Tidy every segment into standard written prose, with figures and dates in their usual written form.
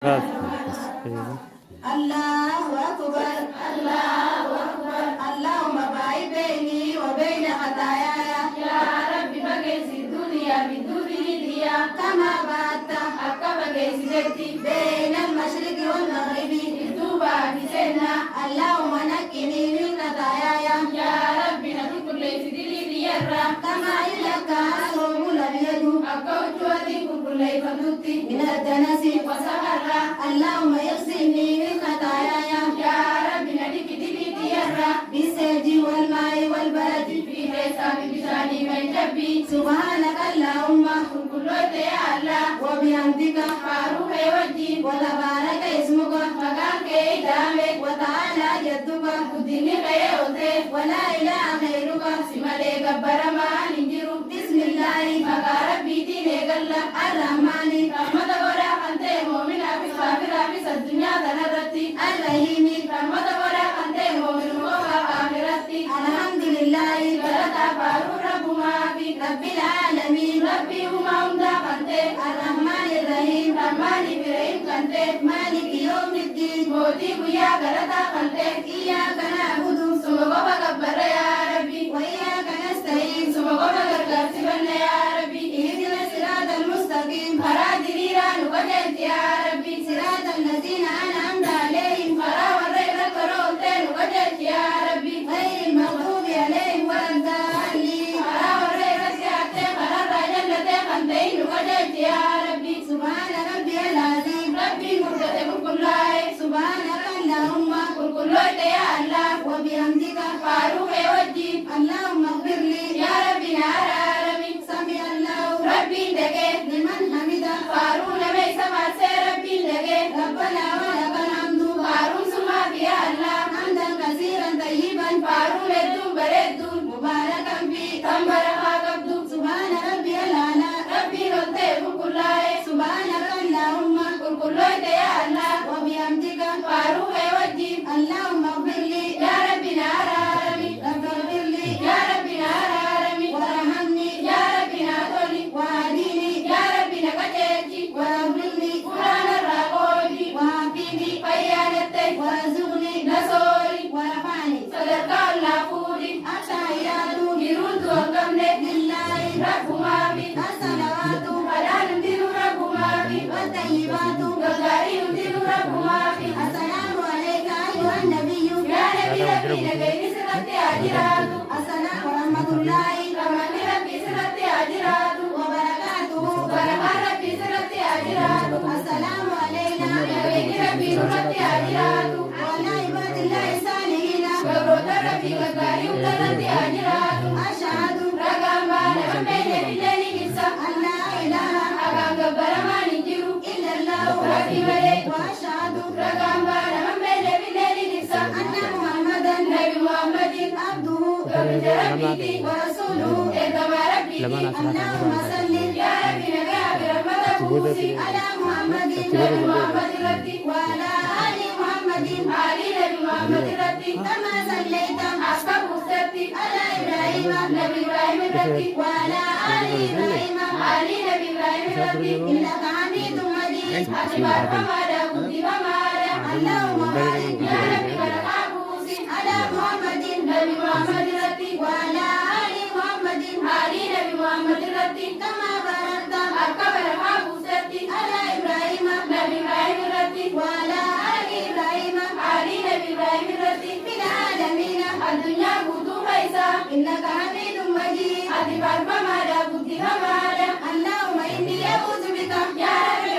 بس بس كده. الله أكبر الله أكبر اللهم باعد بيني وبين خطاياي يا رب بقيس الدنيا بدون هدية كما بعدت حق بقيس جدي بين المشرق والمغرب التوبة بسنة اللهم نقني من خطاياي يا رب نقي كل سدلي ليرى كما إلك أصوم الأبيض أقوت وذيك كل فنوتي من الدنس وسهرة اللهم يغسلني من خطاياي يا رب نبيك دليتي يرى بالثلج والماء والبرد في حساب بشاني من جبي سبحانك اللهم كل يا الله وبحمدك فاروق وجهي وتبارك اسمك مكانك إدامك وتعالى جدك قدني خيوتك ولا إله غيرك سمالي قبر ما ننجر بسم الله مكاربي ديني قل الرحمن رحمة ورا أنت مؤمن في خافر في الدنيا ذنرتي الرحيم رحمة ورا أنت مؤمن وآخرتي الحمد لله بلد فارو رب ما في رب العالمين ربي وما أمدا أنت الرحمن الرحيم رحمن برحيم أنت مالك يوم الدين موتي ويا غلطة أنت إياك نعبد سمغوبا كبر يا ربي وإياك نستعين سمغوبا كرسبنا يا ربي اهدنا الصراط المستقيم فرادري نوجد يا ربي صراط الذين أنعمت عليهم فرا ورينا كروت نوجد يا ربي غير المغضوب عليهم ولا الضالين فرا ورينا سيات فرا رجلة خندين نوجد يا ربي سبحان ربي العظيم ربي مرتب كل سبحانك اللهم كل يا الله وبحمدك فاروق وجهي اللهم اغفر لي يا ربي نارا سمع الله ربي دقي لمن حمده فارون بيس ما ربي دقي ربنا ولك الحمد فارون سما يا الله حمدا كثيرا طيبا فارون الدم بردون مباركا فيه تنبرها قبض سبحان ربي الأعلى ربي نطيب كل سبحانك اللهم كل يا الله وبحمدك فاروق وجهي اللهم اغفر لي يا ربي نارا رب اغفر لي يا ربي نارا وارحمني يا ربي ناتولي وهديني يا ربي نكتيجي واغفرني قرآن الراقودي وعافيني فيانتي وارزقني نصوري ورفعني صدق الله فودي التحيات يرد وقمني لله رب ما في الصلوات على نمدين رب ما في والطيبات والغاري نمدين رب ما في السلام عليك أيها النبي يا نبي ربي لغير سرت أجراد السلام ورحمة الله رحمة ربي سرت أجراد وبركاته بركة ربي سرت أجراد السلام علينا لغير ربي سرت أجراد وعلى عباد الله الصالحين وبرد ربي والغاري سرت أجراد أشهد رقم بين بالله نفسه أن لا إله أقام جبر ما نجر إلا الله ربي ملك وأشهد رقم بين بالله نفسه أن محمدا نبي محمد عبده ربي ورسوله كما ربي اللهم صل يا ربي نبي برحمتك على محمد نبي محمد ربي وعلى آل محمد آل نبي محمد ربي كما صليت أصحاب مستقبي على إبراهيم نبي إبراهيم ربي وعلى آل إبراهيم آل نبي إبراهيم ربي إنك حميد مجيد أكبر فما داود فما اللهم بارك يا ربي بركاته على محمد نبي محمد ربي وعلى آل محمد آل نبي محمد ربي كما باركت أكبر حافظتي على إبراهيم نبي إبراهيم ربي وعلى آل إبراهيم آل نبي إبراهيم ربي في العالمين الدنيا كنت فيسا إنك حميد مجيد أكبر فما داود فما اللهم إني أعوذ بك يا ربي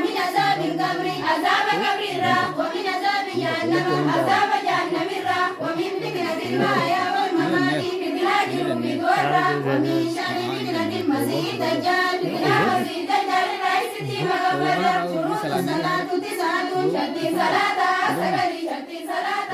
من عذاب القبر عذاب قبر الرا ومن عذاب جهنم عذاب جهنم الرا ومن فتنة المحيا والممات فتنة الأم والرا ومن شر فتنة المسيح الدجال فتنة المسيح الدجال الرئيس الدين مغفرة شروط الصلاة 9 شتي صلاة سكري شتي صلاة